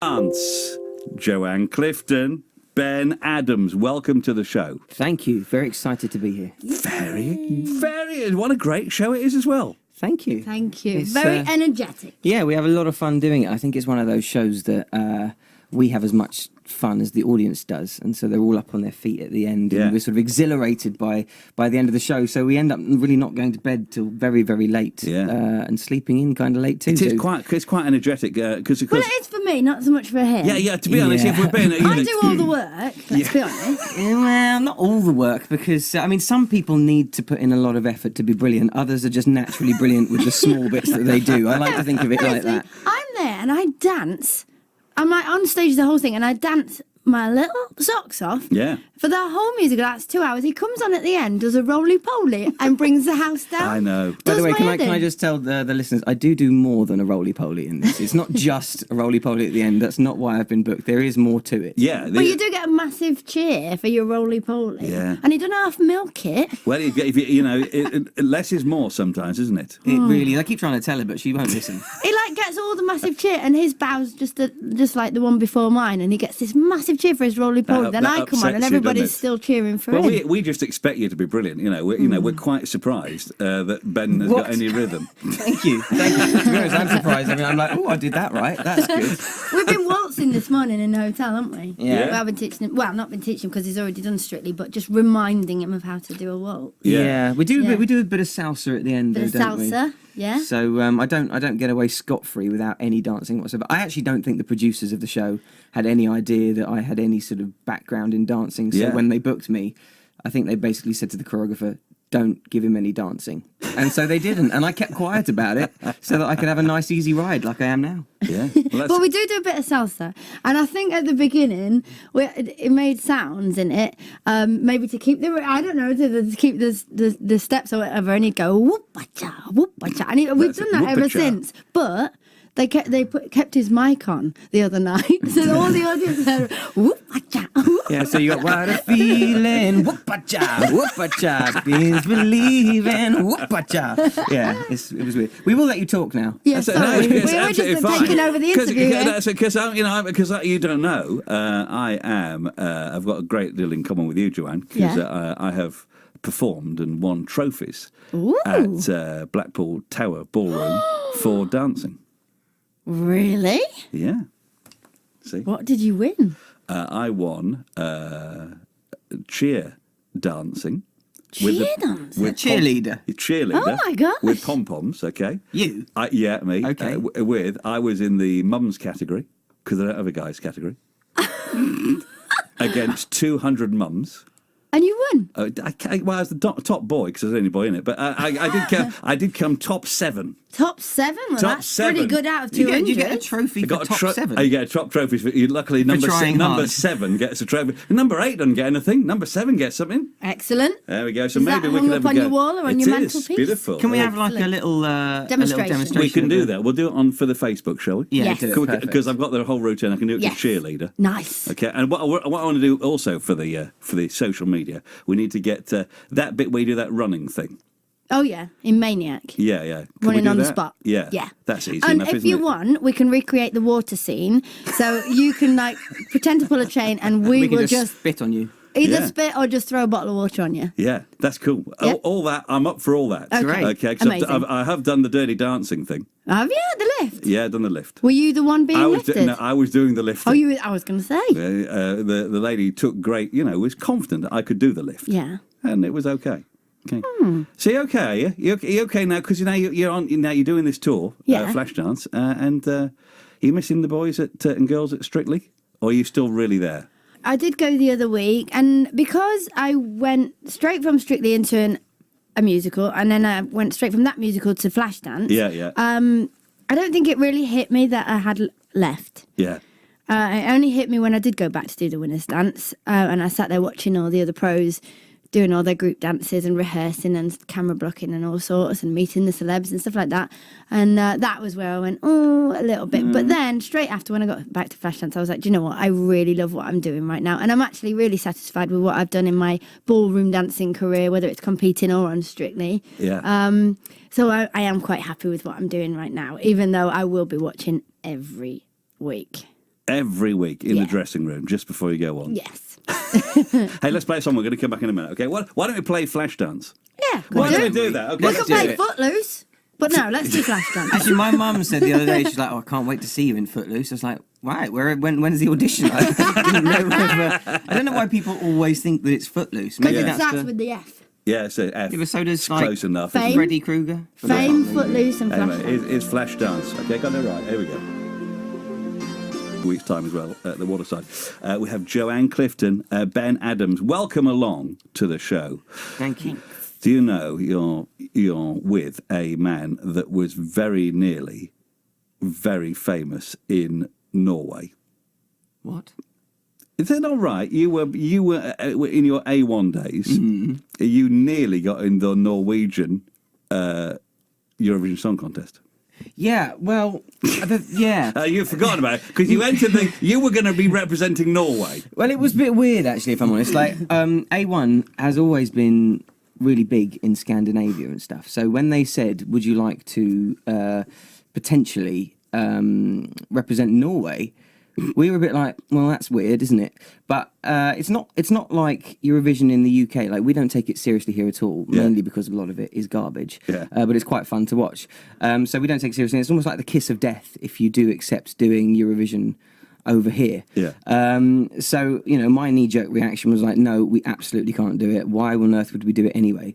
Dance. Joanne Clifton, Ben Adams, welcome to the show. Thank you. Very excited to be here. Very. What a great show it is as well. Thank you. Thank you. It's, Very energetic. Yeah, we have a lot of fun doing it. I think it's one of those shows that we have as much fun as the audience does, and so they're all up on their feet at the end, and we're sort of exhilarated by the end of the show. So we end up really not going to bed till very, very late, and sleeping in kind of late too. It's quite energetic because Well, it is for me, not so much for him. Yeah. To be honest, if we're being, I do all the work. Let's be honest. Well, not all the work, because I mean, some people need to put in a lot of effort to be brilliant. Others are just naturally brilliant with the small bits that they do. I like to think of it like that. I'm there and I dance. I'm like on stage the whole thing, and I dance my little socks off. Yeah. For the whole musical, that's 2 hours. He comes on at the end, does a roly-poly, and brings the house down. I know. By the way, can I just tell the listeners, I do more than a roly-poly in this. It's not just a roly-poly at the end. That's not why I've been booked. There is more to it. Yeah. But you do get a massive cheer for your roly-poly. Yeah. And he don't half milk it. Well, less is more sometimes, isn't it? It really. I keep trying to tell her, but she won't listen. He gets all the massive cheer, and his bow's just like the one before mine, and he gets this massive cheer for his roly-poly. Then I come on, and everybody's still cheering for him. We just expect you to be brilliant. We're quite surprised that Ben has got any rhythm. Thank you. To be honest, I'm surprised. I mean, I'm like, oh, I did that right. That's good. We've been waltzing this morning in the hotel, haven't we? Yeah. I've been teaching him. Well, not been teaching him because he's already done Strictly, but just reminding him of how to do a waltz. Yeah. We do a bit of salsa at the end, Bit though, of don't salsa, we? yeah. So I don't get away scot-free without any dancing whatsoever. I actually don't think the producers of the show had any idea that I had any sort of background in dancing. So when they booked me, I think they basically said to the choreographer, don't give him any dancing. And so they didn't. And I kept quiet about it so that I could have a nice, easy ride like I am now. Yeah. Well, we do a bit of salsa. And I think at the beginning, it made sounds in it, maybe to keep to keep the steps or whatever. And he'd go, whoop-a-cha, whoop-a-cha. And we've done that ever since. But they kept his mic on the other night, so all the audience heard whoop-a-cha. Yeah, so you got what a feeling, whoop-a-cha, whoop-a-cha, is believing, whoop-a-cha. Yeah, it was weird. We will let you talk now. Yeah, sorry. We were just taking over the interview. Because you don't know, I've got a great deal in common with you, Joanne, because I have performed and won trophies at Blackpool Tower Ballroom for dancing. Really? Yeah. See? What did you win? I won cheer dancing. Cheerleader? Cheerleader. Oh my gosh. With pom-poms, okay? You? Yeah, me. Okay. I was in the mums category, because I don't have a guys category, against 200 mums. And you won? I was the top boy, because I was the only boy in it, but I did come top 7. Top 7? Well, Top that's 7. pretty good out of 200. You get a trophy for top 7. You get a top trophy. Luckily, number 7 gets a trophy. Number 8 doesn't get anything. Number 7 gets something. Excellent. There we go. So Is maybe that we can hung have up on your wall or on your mantelpiece? Beautiful. Can we have like a little demonstration? We can do that. We'll do it for the Facebook, shall we? Yeah, Yes. do it. Because I've got the whole routine. I can do it Yes. to cheerleader. Nice. Okay, and what I want to do also for the social media, we need to get that bit where you do that running thing. Oh, yeah, in Maniac. Yeah. Can we Running do on the that? spot. Yeah. Yeah. That's easy And enough, if isn't you it? want, we can recreate the water scene. So you can pretend to pull a chain, and we can will just spit on you. either spit or just throw a bottle of water on you. Yeah, that's cool. Yeah. All that, I'm up for all that. Okay. Great. Okay, 'cause Amazing. I have done the dirty dancing thing. Have you? The lift? Yeah, done the lift. Were you the one being lifted? I was doing the lift. I was going to say. The lady took great, was confident that I could do the lift. Yeah. And it was okay. Okay. So you okay? You okay now? Because you're doing this tour, Yeah. Flashdance, and you're missing the boys and girls at Strictly, or are you still really there? I did go the other week, and because I went straight from Strictly into a musical, and then I went straight from that musical to Flashdance. Yeah. I don't think it really hit me that I had left. Yeah. It only hit me when I did go back to do the winner's dance, and I sat there watching all the other pros doing all their group dances and rehearsing and camera blocking and all sorts and meeting the celebs and stuff like that. And that was where I went, a little bit. But then straight after, when I got back to Flashdance, I was like, do you know what? I really love what I'm doing right now. And I'm actually really satisfied with what I've done in my ballroom dancing career, whether it's competing or on Strictly. Yeah. So I am quite happy with what I'm doing right now, even though I will be watching every week. Every week in Yeah. the dressing room, just before you go on. Yes. Hey, let's play a song. We're going to come back in a minute. Okay, why don't we play Flashdance? Yeah. Why don't we do. do that? Okay. We Let's could do play it. Footloose. But no, let's do Flashdance. Actually, my mum said the other day, she's like, "Oh, I can't wait to see you in Footloose." I was like, "Right, when's the audition?" I don't know why people always think that it's Footloose. Because Maybe it starts with the F. Yeah, so F. Yeah, but so does It's like close enough. Fame. Freddy Krueger. Fame, Footloose, and Anyway, Flashdance. it's Flashdance. Okay, got it right. Here we go. Week's time as well at the waterside. We have Joanne Clifton, Ben Adams. Welcome along to the show. Thank you. Do you know you're with a man that was very nearly very famous in Norway? What? Is that all right? You were in your A1 days. Mm-hmm. You nearly got in the Norwegian Eurovision Song Contest. Yeah, well, yeah. You've forgotten about it because you entered you were going to be representing Norway. Well, it was a bit weird, actually, if I'm honest. Like, A1 has always been really big in Scandinavia and stuff. So when they said, would you like to potentially represent Norway, we were a bit like, well, that's weird, isn't it? But it's not like Eurovision in the UK. Like, we don't take it seriously here at all, mainly because a lot of it is garbage. Yeah. But it's quite fun to watch. So we don't take it seriously. It's almost like the kiss of death if you do accept doing Eurovision over here. Yeah. So, my knee-jerk reaction was like, no, we absolutely can't do it. Why on earth would we do it anyway?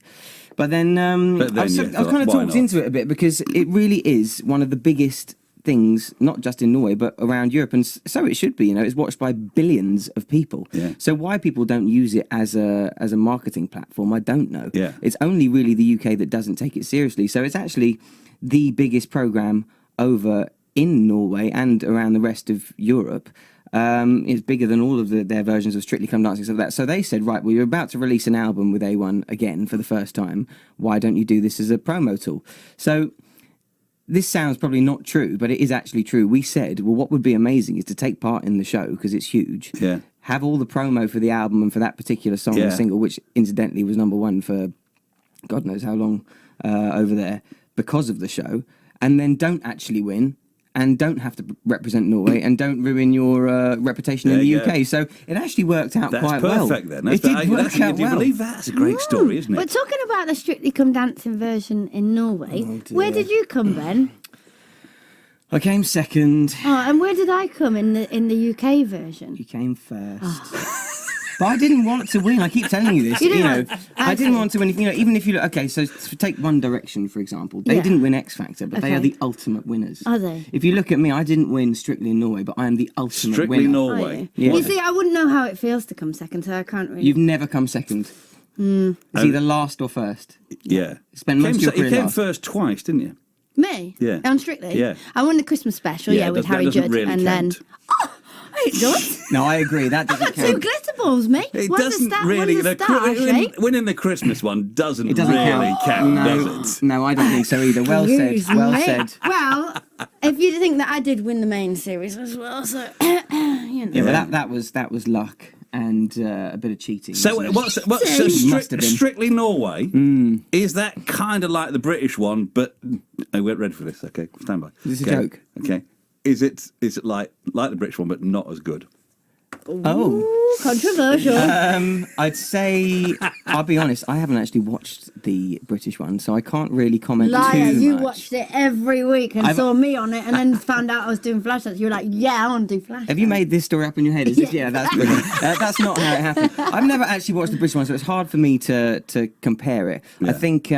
But then, I was kind of talked into it a bit because it really is one of the biggest things, not just in Norway, but around Europe. And so it should be, it's watched by billions of people. Yeah. So why people don't use it as a marketing platform, I don't know. Yeah. It's only really the UK that doesn't take it seriously. So it's actually the biggest programme over in Norway and around the rest of Europe. It's bigger than all of their versions of Strictly Come Dancing, stuff like that. So they said, right, well, you're about to release an album with A1 again for the first time. Why don't you do this as a promo tool? So this sounds probably not true, but it is actually true. We said, well, what would be amazing is to take part in the show because it's huge. Yeah. Have all the promo for the album and for that particular song and single, which incidentally was #1 for God knows how long over there because of the show, and then don't actually win. And don't have to represent Norway, and don't ruin your reputation in the UK. So it actually worked out quite well. That's perfect then. It did work out do you well. believe that? That's a great story, isn't it? We're talking about the Strictly Come Dancing version in Norway. Where did you come, Ben? I came second. Oh, and where did I come in the UK version? You came first. But I didn't want to win. I keep telling you this. I didn't want to win. Even if you look, okay, so take One Direction for example. They didn't win X Factor, but they are the ultimate winners. Are they? If you look at me, I didn't win Strictly in Norway, but I am the ultimate winner. Strictly Norway. Yeah. You see, I wouldn't know how it feels to come second, so I can't really. You've never come second. It's either last or first. Yeah. Spent most of your career You came last. first twice, didn't you? Me? Yeah. On Strictly? Yeah. I won the Christmas special, with Harry Judd, really and count. then. Oh, it does. No, I agree. That I doesn't got 2 count. glitter balls, mate. It One's doesn't a star, really. one's a star shape. Winning the Christmas one doesn't It doesn't really count, no, does it? No, I don't think so either. Well said. Excuse Well me. said. Well, if you think that I did win the main series as well, so Yeah, but that was luck and a bit of cheating. So wasn't it? what's Must have been. Strictly Norway? Is that kind of like the British one? But we weren't ready for this. Okay, stand by. Is this a Okay. joke? Okay. Is it like the British one, but not as good? Oh, controversial. I'd say, I'll be honest, I haven't actually watched the British one, so I can't really comment Liar, too you much. watched it every week and saw me on it and then found out I was doing Flashdance. You were like, yeah, I want to do Flashdance. Have you made this story up in your head? Is this, yeah, that's brilliant. That's not how it happened. I've never actually watched the British one, so it's hard for me to compare it. Yeah. I think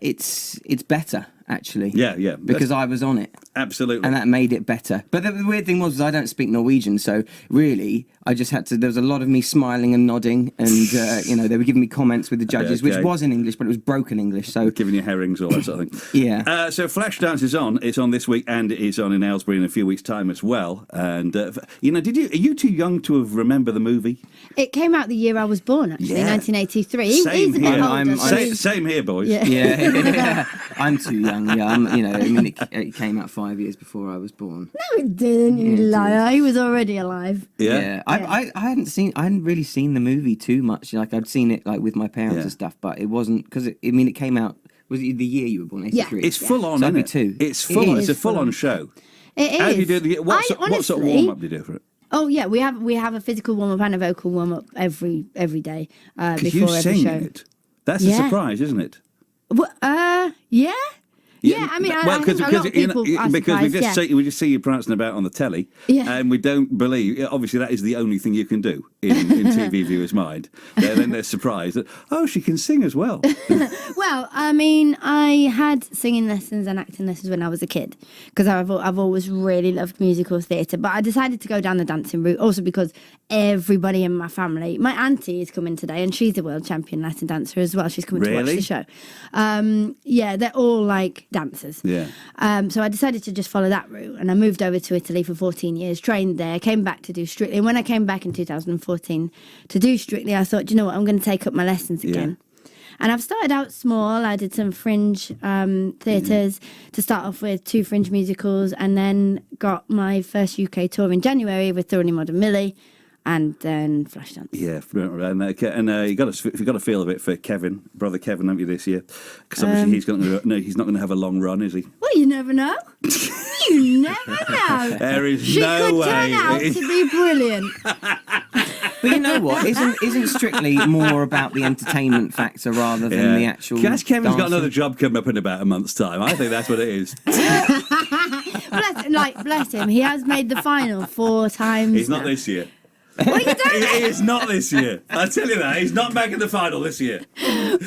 it's better, actually. Yeah. Because I was on it. Absolutely. And that made it better. But the weird thing was I don't speak Norwegian, so really I just had to, there was a lot of me smiling and nodding and, they were giving me comments with the judges, which was in English, but it was broken English, so... Giving you herrings, all that sort of thing. Yeah. So Flashdance is on. It's on this week and it is on in Aylesbury in a few weeks' time as well. And, are you too young to have remember the movie? It came out the year I was born, actually, 1983. Same He's a here. bit older. Same here, boys. Yeah. I'm too young, yeah. It came out 5 years before I was born. No, it didn't, you liar. He was already alive. Yeah. I hadn't really seen the movie too much. Like, I'd seen it like with my parents and stuff, but it wasn't, because it came out, was it the year you were born, 83? It's full on, so isn't I'd be it? 2. It's full on. It's a full on show. It is. How do you do what sort of warm up do you do for it? Oh yeah, we have a physical warm up and a vocal warm up every day before you every sing show. It. That's a surprise, isn't it? Well, yeah. Yeah, I mean, I think a lot of people are because surprised, we just see you prancing about on the telly, and we don't believe. Obviously, that is the only thing you can do in TV viewers' mind. Then they're surprised that she can sing as well. Well, I mean, I had singing lessons and acting lessons when I was a kid because I've always really loved musical theatre. But I decided to go down the dancing route also because everybody in my family, my auntie is coming today, and she's a world champion Latin dancer as well. She's coming to watch the show. Yeah, they're all like dancers. Yeah. So I decided to just follow that route, and I moved over to Italy for 14 years, trained there, came back to do Strictly. And when I came back in 2014 to do Strictly, I thought, you know what, I'm going to take up my lessons again. And I've started out small. I did some fringe theatres to start off with, 2 fringe musicals, and then got my first UK tour in January with Thoroughly Modern Millie, and then Flashdance. Yeah, and you got a feel of it for brother Kevin, haven't you, this year? Because obviously he's not going to have a long run, is he? Well, you never know. You never know. There is she no could way. turn out to be brilliant. But you know what? Isn't Strictly more about the entertainment factor rather than the actual? Kevin's dancing? got another job coming up in about a month's time. I think that's what it is. Bless him. He has made the final 4 times. He's not this year. What are you doing? He is not this year. I tell you that he's not making the final this year.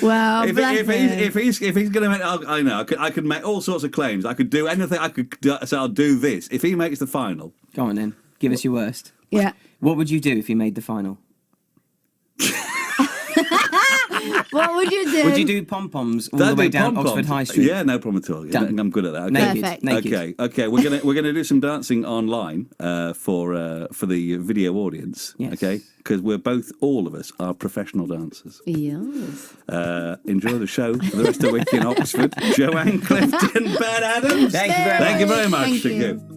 Well, if he's going to make, I know I could make all sorts of claims. I could do anything. I could say I'll do this. If he makes the final, go on then. Give us your worst. Yeah. What would you do if he made the final? What would you do? Would you do pom-poms all the way down pom-poms. Oxford High Street? Yeah, no problem at all. Done. I'm good at that. Okay. Naked. Okay. We're gonna do some dancing online for the video audience. Yes. Okay, because all of us are professional dancers. Yes. Enjoy the show for the rest of the week in Oxford. Joanne Clifton, Ben Adams. Thank you very much. Thank you very much. Thank you. Thank you.